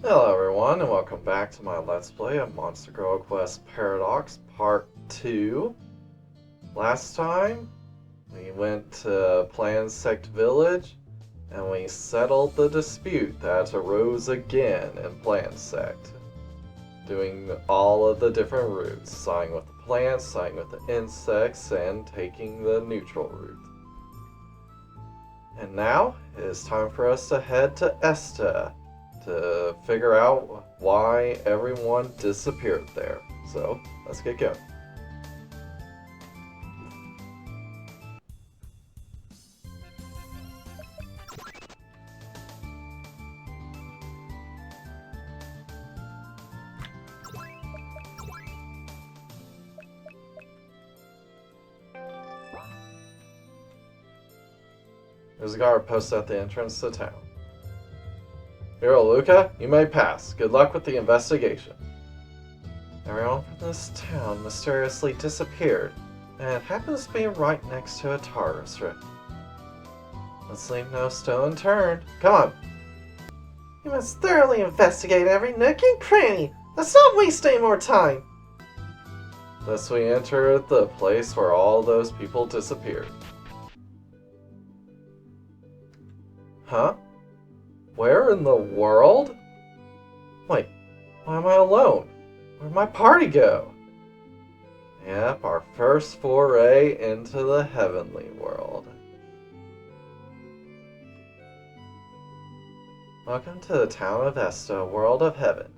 Hello everyone, and welcome back to my Let's Play of Monster Girl Quest Paradox Part 2. Last time, we went to Plan Sect Village, and we settled the dispute that arose again in Plan Sect. Doing all of the different routes, siding with the plants, siding with the insects, and taking the neutral route. And now, it is time for us to head to Esta, to figure out why everyone disappeared there. So, let's get going. There's a guard posted at the entrance to town. Hero Luca, you may pass. Good luck with the investigation. Everyone from this town mysteriously disappeared, and it happens to be right next to a Taurus rift. Let's leave no stone unturned. Come on. You must thoroughly investigate every nook and cranny. Let's not waste any more time. Thus we enter the place where all those people disappeared. Huh? Where in the world? Wait, why am I alone? Where'd my party go? Yep, our first foray into the heavenly world. Welcome to the town of Esta, world of heaven.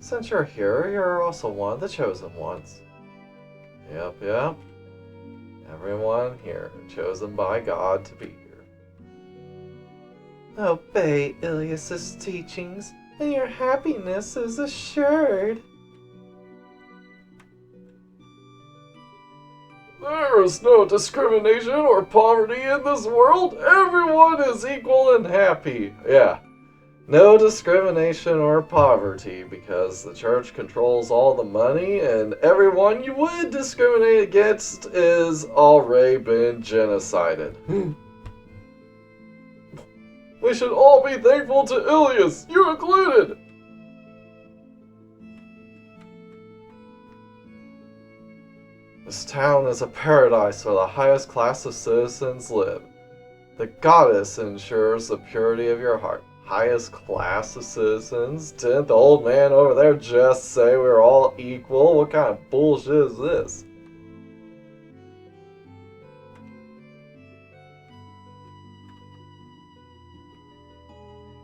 Since you're here, you're also one of the chosen ones. Yep. Everyone here, chosen by God to be here. Obey Ilias's teachings, and your happiness is assured. There is no discrimination or poverty in this world. Everyone is equal and happy. Yeah, no discrimination or poverty, because the church controls all the money, and everyone you would discriminate against is already been genocided. We should all be thankful to Ilias, you included! This town is a paradise where the highest class of citizens live. The goddess ensures the purity of your heart. Highest class of citizens? Didn't the old man over there just say we're all equal? What kind of bullshit is this?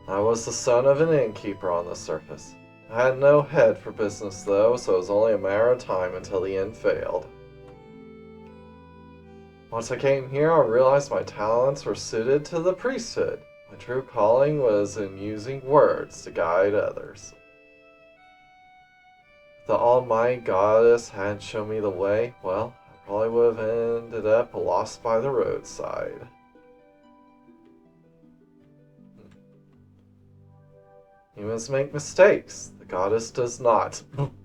I was the son of an innkeeper on the surface. I had no head for business though, so it was only a matter of time until the inn failed. Once I came here, I realized my talents were suited to the priesthood. My true calling was in using words to guide others. If the almighty goddess hadn't shown me the way, well, I probably would have ended up lost by the roadside. Humans make mistakes. The goddess does not.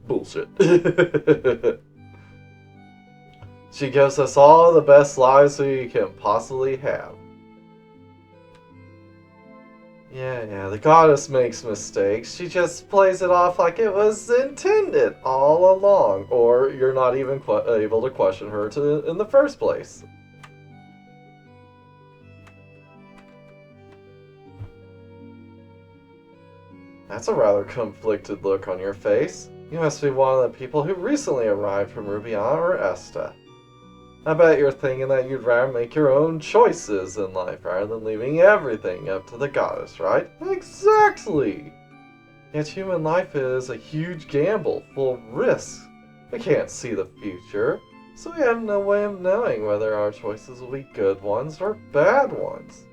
Bullshit. She gives us all the best lives we can possibly have. Yeah, the goddess makes mistakes. She just plays it off like it was intended all along. Or you're not even able to question her in the first place. That's a rather conflicted look on your face. You must be one of the people who recently arrived from Rubiana or Esta. I bet you're thinking that you'd rather make your own choices in life rather than leaving everything up to the goddess, right? Exactly! Yet human life is a huge gamble, full of risks. We can't see the future, so we have no way of knowing whether our choices will be good ones or bad ones.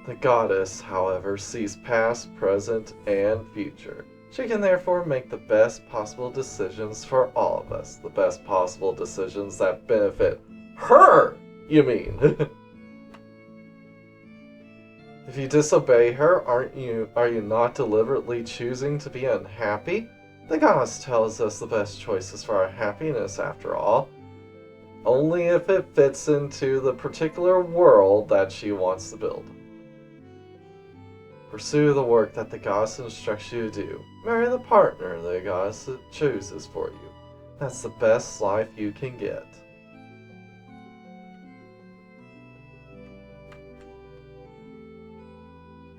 The goddess, however, sees past, present, and future. She can therefore make the best possible decisions for all of us. The best possible decisions that benefit her, you mean. If you disobey her, are you not deliberately choosing to be unhappy? The goddess tells us the best choices for our happiness, after all. Only if it fits into the particular world that she wants to build. Pursue the work that the goddess instructs you to do. Marry the partner the goddess chooses for you. That's the best life you can get.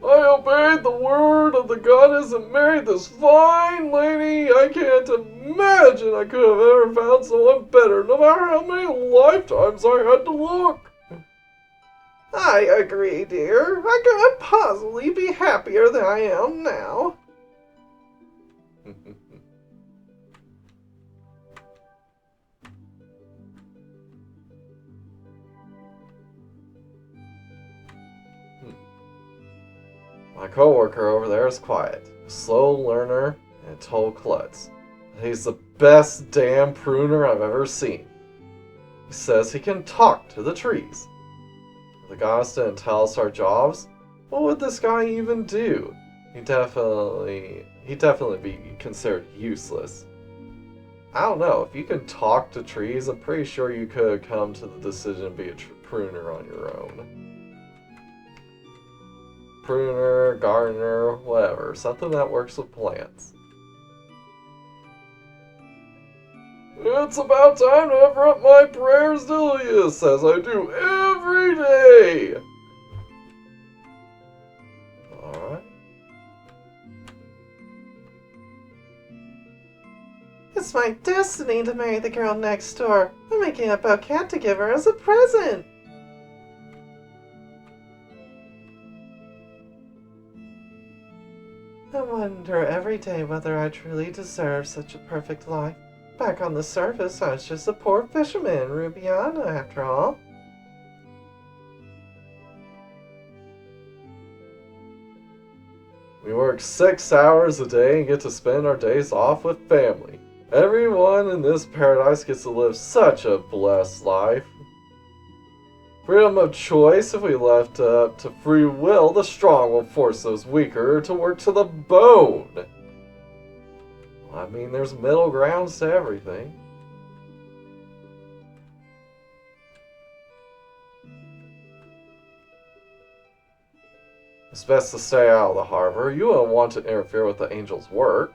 I obeyed the word of the goddess and married this fine lady. I can't imagine I could have ever found someone better, no matter how many lifetimes I had to look. I agree, dear. I couldn't possibly be happier than I am now. My coworker over there is quiet, a slow learner, and a total klutz. He's the best damn pruner I've ever seen. He says he can talk to the trees. If the goddess didn't tell us our jobs, what would this guy even do? He'd definitely be considered useless. I don't know, if you can talk to trees, I'm pretty sure you could have come to the decision to be a pruner on your own. Pruner, gardener, whatever. Something that works with plants. It's about time to offer up my prayers to Ilias, as I do every day! Alright. It's my destiny to marry the girl next door. I'm making a bouquet to give her as a present. I wonder every day whether I truly deserve such a perfect life. Back on the surface, I was just a poor fisherman in Rubiana, after all. We work 6 hours a day and get to spend our days off with family. Everyone in this paradise gets to live such a blessed life. Freedom of choice, if we left up to free will, the strong will force those weaker to work to the bone. I mean, there's middle grounds to everything. It's best to stay out of the harbor. You wouldn't want to interfere with the angel's work.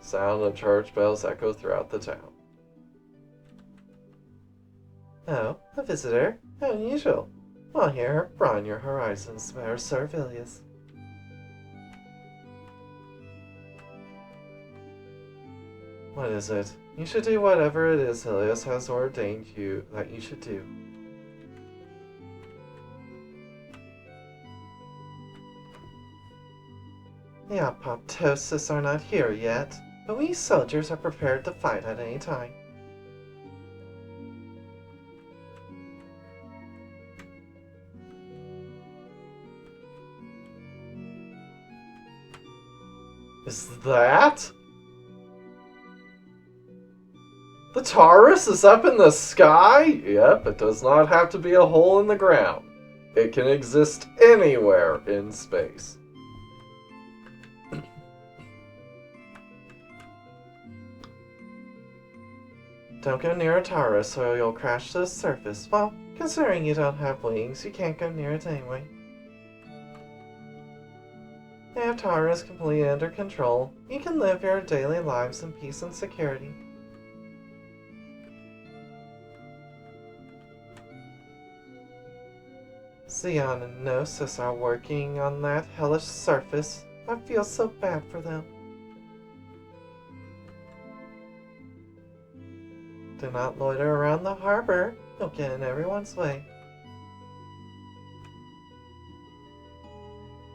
Sound of church bells echo throughout the town. Oh, a visitor? How unusual. Well, here, broaden your horizons, Mayor Servilius. What is it? You should do whatever it is Ilias has ordained you that you should do. The apoptosis are not here yet, but we soldiers are prepared to fight at any time. Is that? The Taurus is up in the sky? Yep, it does not have to be a hole in the ground. It can exist anywhere in space. Don't go near a Taurus or you'll crash to the surface. Well, considering you don't have wings, you can't go near it anyway. They have Taurus completely under control. You can live your daily lives in peace and security. Xion and Gnosis are working on that hellish surface. I feel so bad for them. Do not loiter around the harbor. You'll get in everyone's way.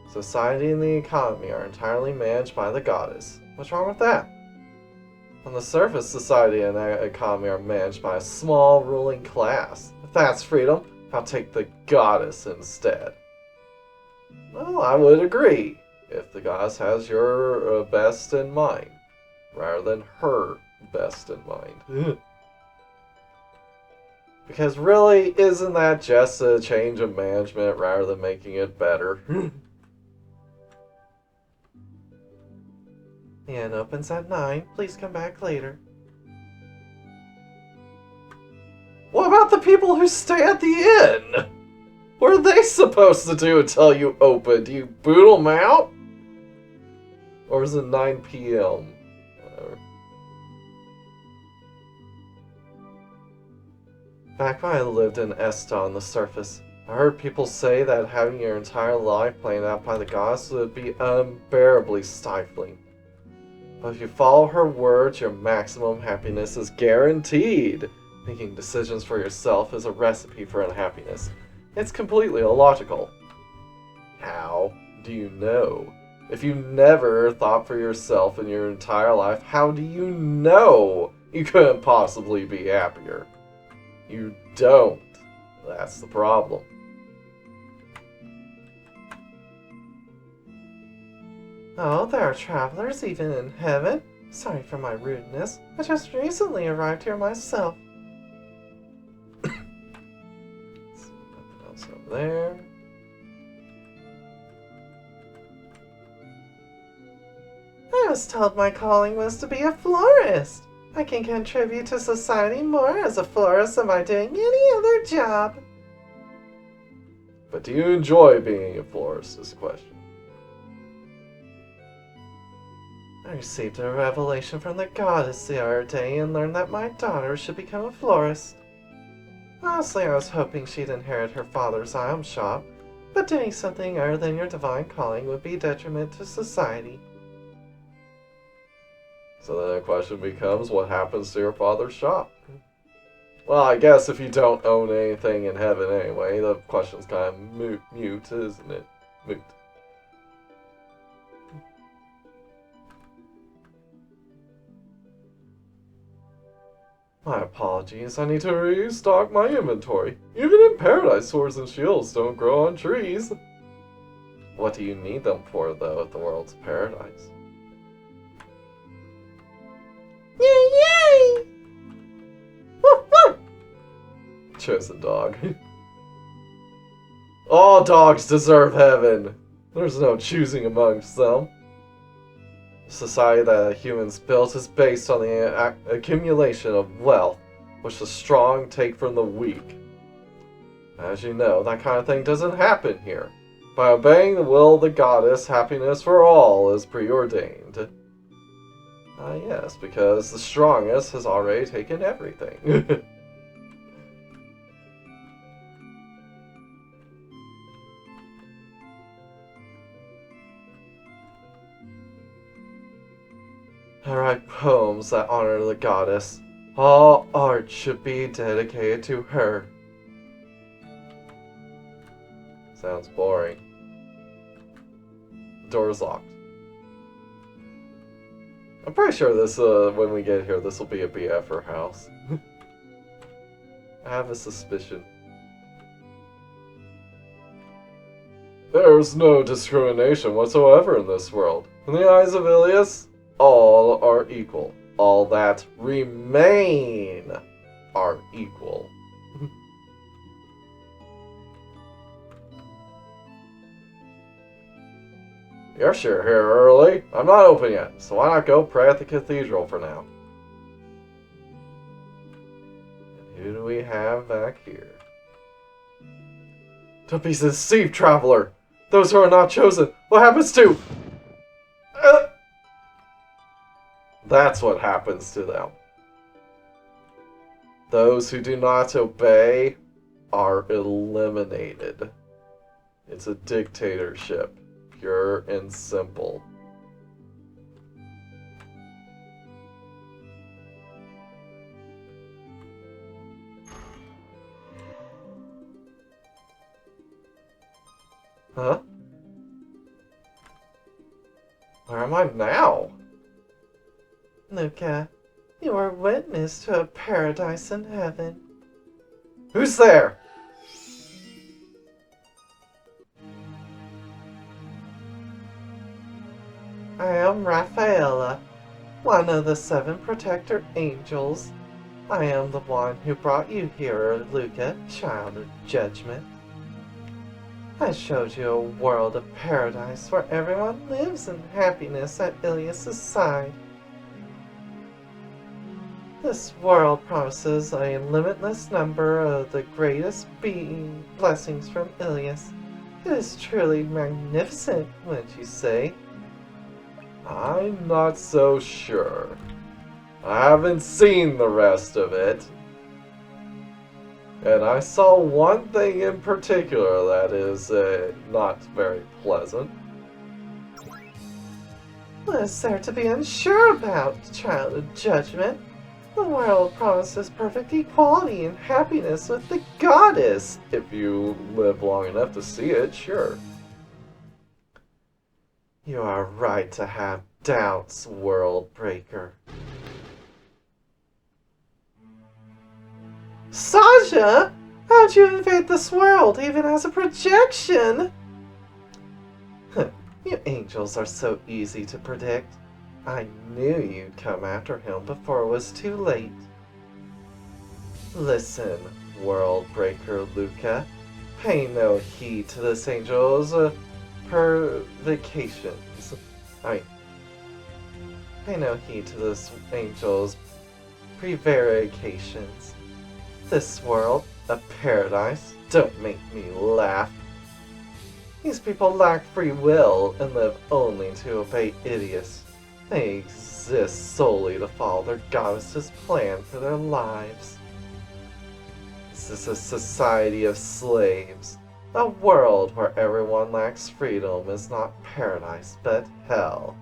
Society and the economy are entirely managed by the goddess. What's wrong with that? On the surface, society and the economy are managed by a small ruling class. If that's freedom, I'll take the goddess instead. Well, I would agree, if the goddess has your best in mind, rather than her best in mind. Because really, isn't that just a change of management rather than making it better? The inn opens at 9. Please come back later. What about the people who stay at the inn? What are they supposed to do until you open? Do you boot them out? Or is it 9 p.m.? Whatever. Back when I lived in Esta on the surface, I heard people say that having your entire life planned out by the goddess would be unbearably stifling. But if you follow her words, your maximum happiness is guaranteed. Making decisions for yourself is a recipe for unhappiness. It's completely illogical. How do you know? If you never thought for yourself in your entire life, how do you know you couldn't possibly be happier? You don't. That's the problem. Oh, there are travelers even in heaven. Sorry for my rudeness. I just recently arrived here myself. Nothing else over there. I was told my calling was to be a florist. I can contribute to society more as a florist than by doing any other job. But do you enjoy being a florist is the question. I received a revelation from the goddess the other day and learned that my daughter should become a florist. Honestly, I was hoping she'd inherit her father's item shop, but doing something other than your divine calling would be a detriment to society. So then the question becomes, what happens to your father's shop? Well, I guess if you don't own anything in heaven anyway, the question's kind of mute, isn't it? Moot. My apologies, I need to restock my inventory. Even in paradise, swords and shields don't grow on trees. What do you need them for, though, if the world's a paradise? Yay, yay! Woof, woof! Chosen dog. All dogs deserve heaven. There's no choosing amongst them. The society that humans built is based on the accumulation of wealth, which the strong take from the weak. As you know, that kind of thing doesn't happen here. By obeying the will of the goddess, happiness for all is preordained. Yes, because the strongest has already taken everything. I write poems that honor the goddess. All art should be dedicated to her. Sounds boring. The door's locked. I'm pretty sure this, when we get here, this will be a BFer house. I have a suspicion. There's no discrimination whatsoever in this world. In the eyes of Ilias, all are equal. All that remain are equal. You're sure here early. I'm not open yet, so why not go pray at the cathedral for now? And who do we have back here? Don't be deceived, traveler! Those who are not chosen, what happens to... That's what happens to them. Those who do not obey are eliminated. It's a dictatorship. Pure and simple. Huh? Where am I now? Luca, you are witness to a paradise in heaven. Who's there? I am Rafaela, one of the 7 protector angels. I am the one who brought you here, Luca, child of judgment. I showed you a world of paradise where everyone lives in happiness at Ilias' side. This world promises a limitless number of the greatest being blessings from Ilias. It is truly magnificent, wouldn't you say? I'm not so sure. I haven't seen the rest of it. And I saw one thing in particular that is not very pleasant. What is there to be unsure about, child of judgment? The world promises perfect equality and happiness with the goddess. If you live long enough to see it, sure. You are right to have doubts, World Breaker. Sasha! How'd you invade this world, even as a projection? You angels are so easy to predict. I knew you'd come after him before it was too late. Listen, World Breaker Luca. Pay no heed to this angel's provocations. Pay no heed to this angel's prevarications. This world, a paradise, don't make me laugh. These people lack free will and live only to obey idiots. They exist solely to follow their goddess's plan for their lives. This is a society of slaves. A world where everyone lacks freedom is not paradise, but hell.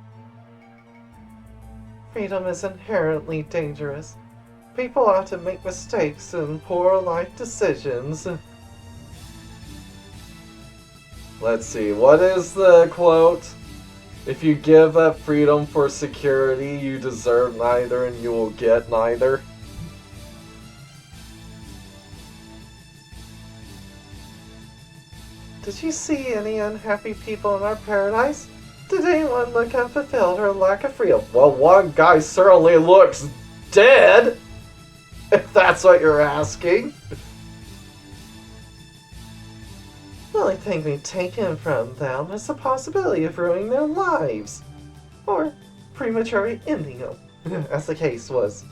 Freedom is inherently dangerous. People often make mistakes and poor life decisions. Let's see, what is the quote? If you give up freedom for security, you deserve neither and you will get neither. Did you see any unhappy people in our paradise? Did anyone look unfulfilled or lack of freedom? Well, one guy certainly looks dead, if that's what you're asking. The only thing we've taken from them is the possibility of ruining their lives, or prematurely ending them, as the case was.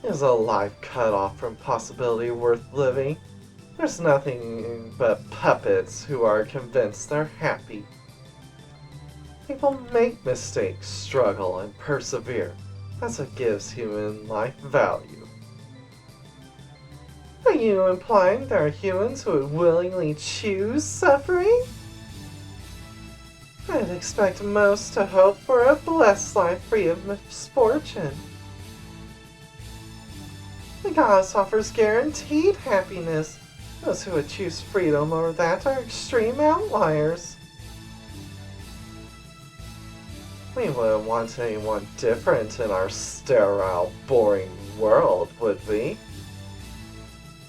Is a life cut off from possibility worth living? There's nothing but puppets who are convinced they're happy. People make mistakes, struggle, and persevere. That's what gives human life value. Are you implying there are humans who would willingly choose suffering? I'd expect most to hope for a blessed life free of misfortune. The goddess offers guaranteed happiness. Those who would choose freedom over that are extreme outliers. We wouldn't want anyone different in our sterile, boring world, would we?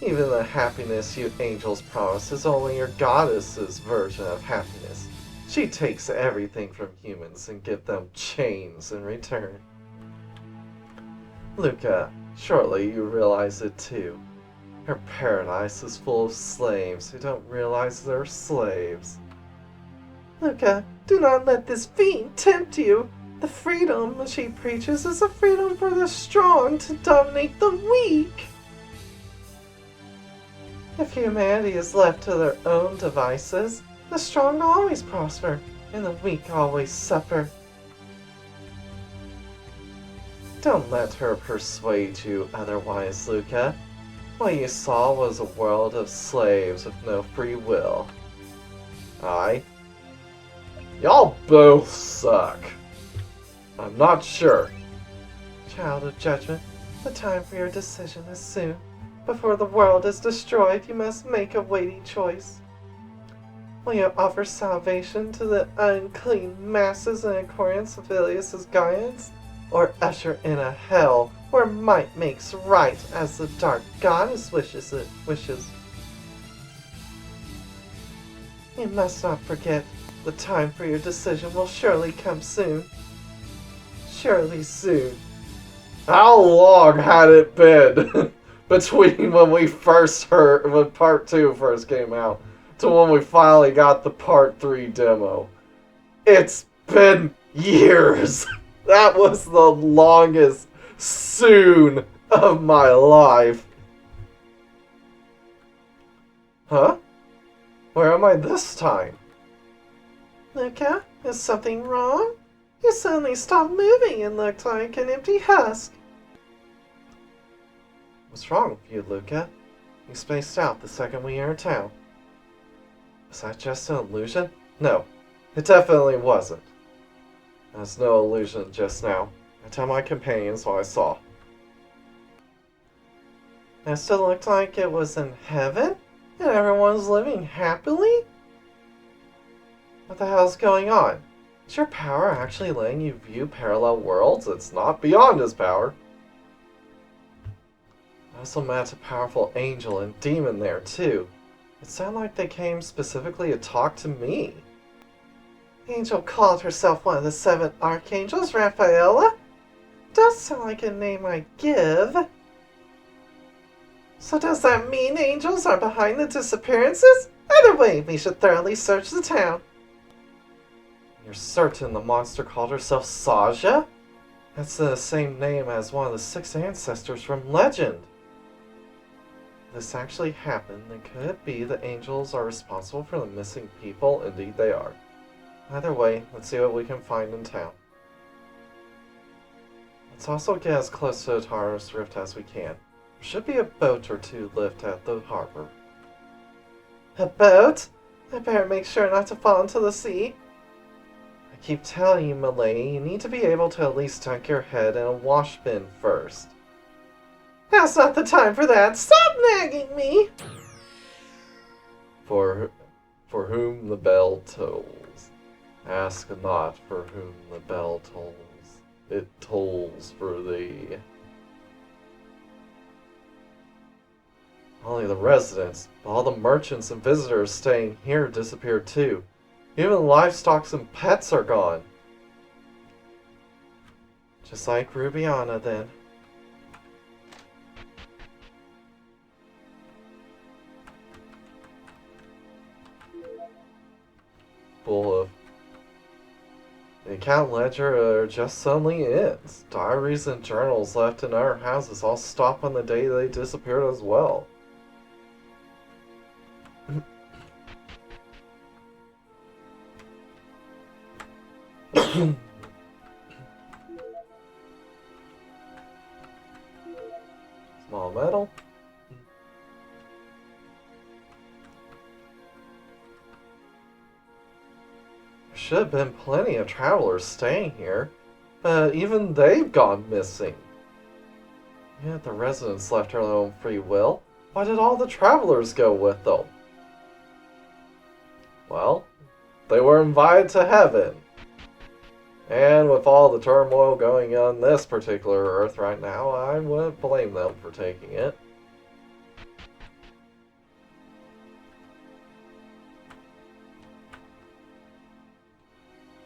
Even the happiness you angels promise is only your goddess's version of happiness. She takes everything from humans and gives them chains in return. Luca, shortly you realize it too. Her paradise is full of slaves who don't realize they're slaves. Luca, do not let this fiend tempt you. The freedom she preaches is a freedom for the strong to dominate the weak. If humanity is left to their own devices, the strong always prosper, and the weak always suffer. Don't let her persuade you otherwise, Luca. What you saw was a world of slaves with no free will. Aye. Y'all both suck. I'm not sure. Child of judgment, the time for your decision is soon. Before the world is destroyed, you must make a weighty choice. Will you offer salvation to the unclean masses in accordance with Ilias's guidance, or usher in a hell where might makes right as the dark goddess wishes? You must not forget, the time for your decision will surely come soon. Surely soon. How long had it been between when we first heard, when Part 2 first came out, to when we finally got the Part 3 demo? It's been years! That was the longest soon of my life. Huh? Where am I this time? Luca, is something wrong? You suddenly stopped moving and looked like an empty husk. What's wrong with you, Luca? You spaced out the second we entered town. Was that just an illusion? No, it definitely wasn't. There's no illusion just now. I tell my companions what I saw. Esta looked like it was in heaven and everyone was living happily? What the hell's going on? Is your power actually letting you view parallel worlds? It's not beyond his power. I also met a powerful angel and demon there too. It sounded like they came specifically to talk to me. Angel called herself one of the 7 archangels, Raphaela. Does sound like a name I'd give. So does that mean angels are behind the disappearances? Either way, we should thoroughly search the town. You're certain the monster called herself Saja? That's the same name as one of the 6 ancestors from legend. If this actually happened, then could it be the angels are responsible for the missing people? Indeed they are. Either way, let's see what we can find in town. Let's also get as close to the Taurus Rift as we can. There should be a boat or two left at the harbor. A boat? I better make sure not to fall into the sea. I keep telling you, milady, you need to be able to at least dunk your head in a wash bin first. Now's not the time for that. Stop nagging me! For whom the bell tolls. Ask not for whom the bell tolls. It tolls for thee. Only the residents, but all the merchants and visitors staying here disappeared too. Even the livestock and pets are gone. Just like Rubiana, then. Full of. The account ledger just suddenly ends. Diaries and journals left in our houses all stop on the day they disappeared as well. Small metal. There should have been plenty of travelers staying here, but even they've gone missing. Yet the residents left their own free will. Why did all the travelers go with them? Well, they were invited to heaven. And with all the turmoil going on this particular Earth right now, I wouldn't blame them for taking it.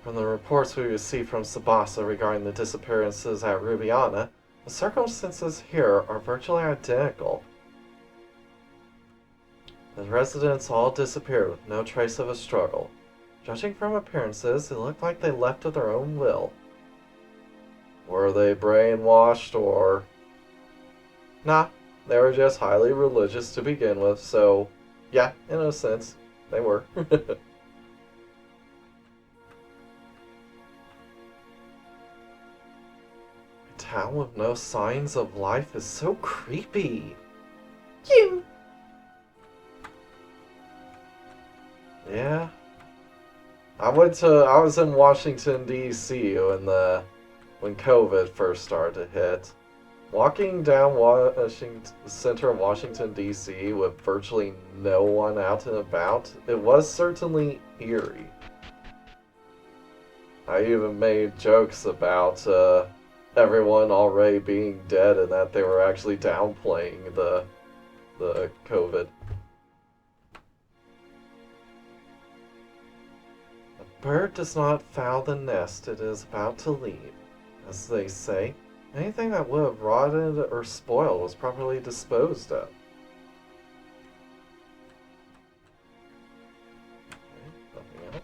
From the reports we received from Tsubasa regarding the disappearances at Rubiana, the circumstances here are virtually identical. The residents all disappeared with no trace of a struggle. Judging from appearances, it looked like they left of their own will. Were they brainwashed or... Nah, they were just highly religious to begin with, so yeah, in a sense, they were. A town with no signs of life is so creepy. You! Yeah. I was in Washington, D.C. when COVID first started to hit. Walking down the center of Washington, D.C. with virtually no one out and about, it was certainly eerie. I even made jokes about everyone already being dead and that they were actually downplaying the COVID. Bird does not foul the nest it is about to leave. As they say, anything that would have rotted or spoiled was properly disposed of. Okay, nothing else.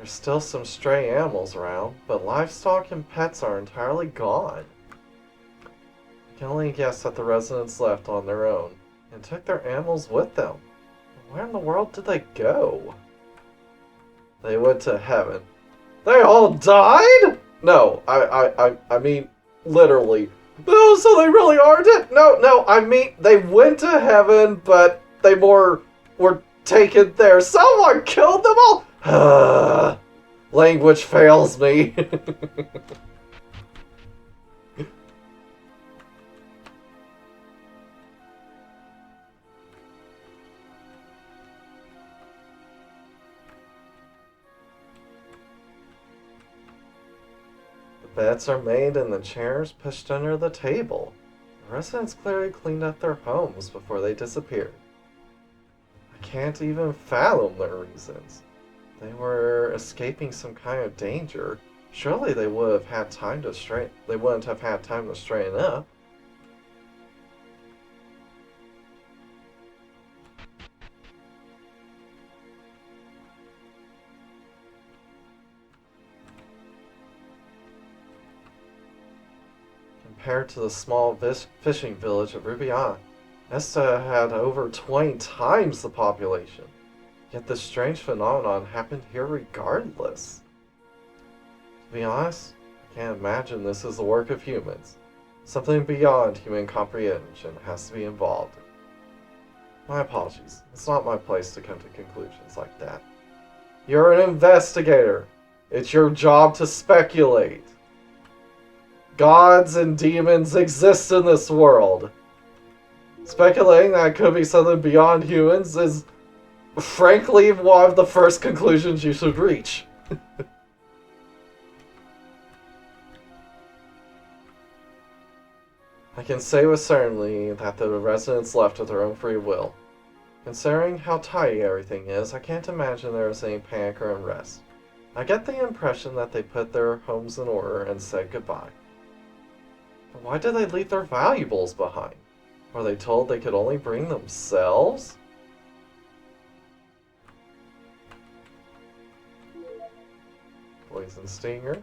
There's still some stray animals around, but livestock and pets are entirely gone. I can only guess that the residents left on their own and took their animals with them. Where in the world did they go? They went to heaven. They all died? No, I mean, literally. No, so they really are dead? No, I mean, they went to heaven, but they were taken there. Someone killed them all? Language fails me. Beds are made and the chairs pushed under the table. The residents clearly cleaned up their homes before they disappeared. I can't even fathom their reasons. They were escaping some kind of danger. Surely they would have had time to they wouldn't have had time to straighten up. Compared to the small fishing village of Rubian, Esta had over 20 times the population. Yet this strange phenomenon happened here regardless. To be honest, I can't imagine this is the work of humans. Something beyond human comprehension has to be involved. My apologies. It's not my place to come to conclusions like that. You're an investigator. It's your job to speculate. Gods and demons exist in this world. Speculating that it could be something beyond humans is, frankly, one of the first conclusions you should reach. I can say with certainty that the residents left of their own free will. Considering how tidy everything is, I can't imagine there was any panic or unrest. I get the impression that they put their homes in order and said goodbye. But why did they leave their valuables behind? Were they told they could only bring themselves? Poison stinger.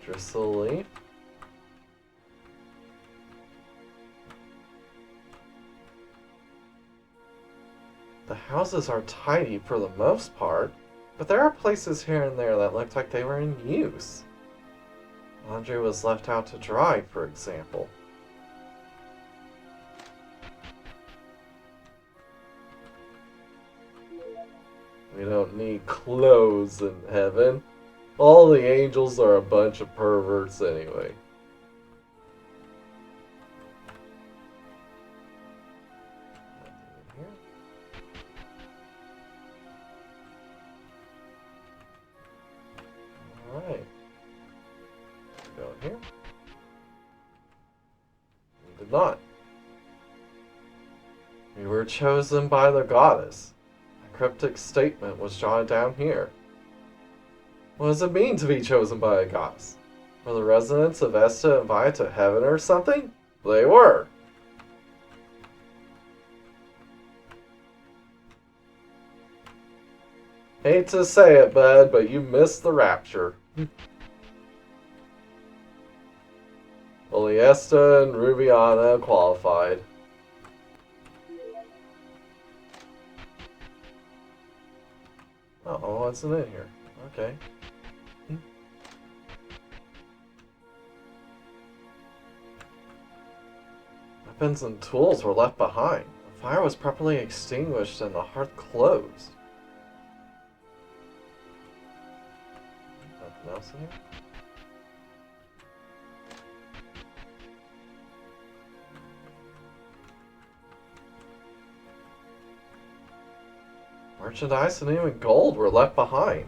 Bristle leaf. The houses are tidy for the most part, but there are places here and there that looked like they were in use. Laundry was left out to dry, for example. We don't need clothes in heaven. All the angels are a bunch of perverts anyway. Alright. Go here. We did not. We were chosen by the goddess. A cryptic statement was jotted down here. What does it mean to be chosen by a goddess? Were the residents of Esta invited to heaven or something? They were. Hate to say it, bud, but you missed the rapture. Only Esta and Rubiana qualified. Uh-oh, what's in here? Okay. Weapons and tools were left behind. The fire was properly extinguished and the hearth closed. Nothing else in here? Merchandise and even gold were left behind.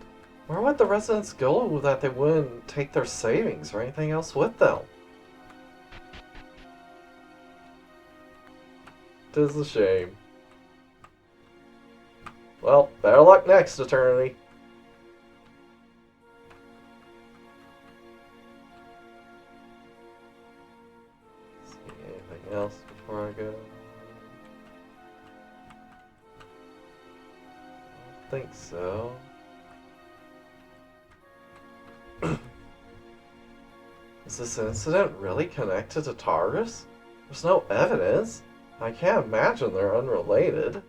Where would the residents go that they wouldn't take their savings or anything else with them? Tis a shame. Well, better luck next eternity. anything else before I go? I don't think so. Is this incident really connected to Taurus? There's no evidence. I can't imagine they're unrelated.